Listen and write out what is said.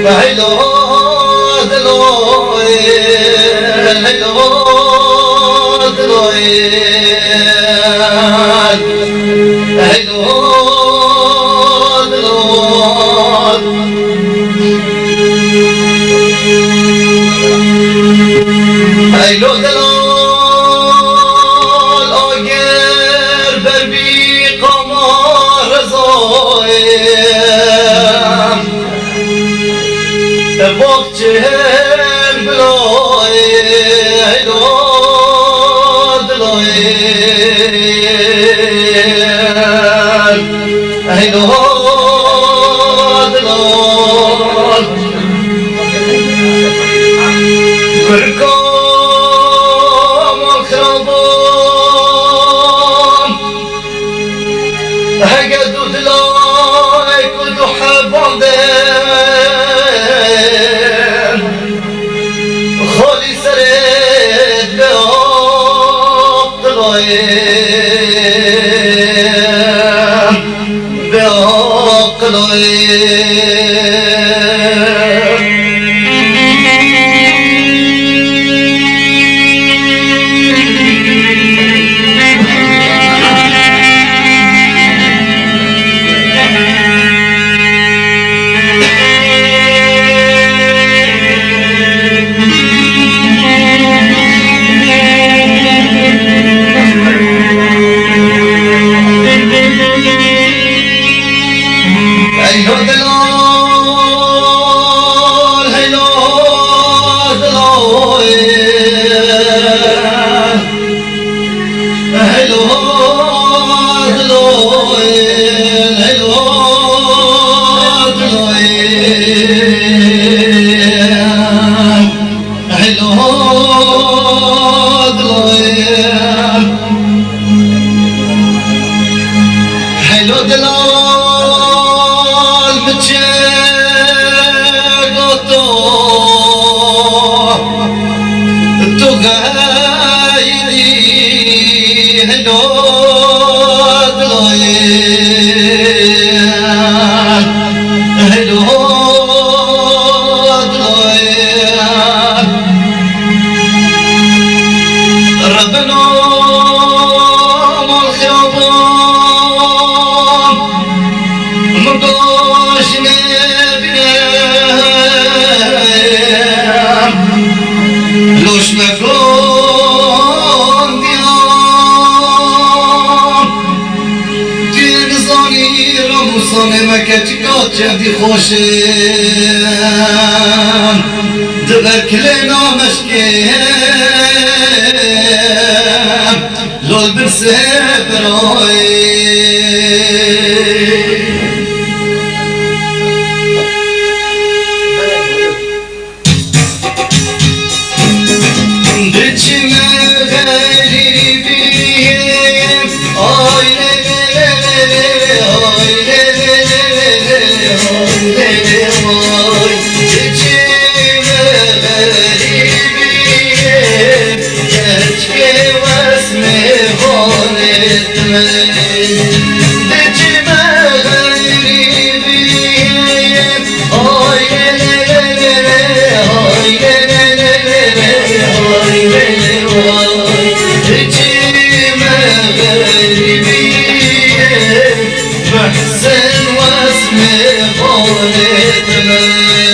هلو دلوي هلو دلوي هلو هلو دلال آگر بر بی قمار رضایم باغچه‌م بلای هلو دلای هلو دلال برکام خرابان هگه دو دلای کدو حباندن خالی سرت به آب دلایم به آب دلایم هلو دلال هلو دلال هلو دلال هلو دلال هلو دلال هلو دلال تو غایری هلو دلای هلو دلای ربنا مال خیابان مقاش نبینم لوش نکن دیان دیگه زانی را موسانه مکه چیکار کردی خوشم دبر کلی نامش کم لول برسه برای محسن واسمه خالد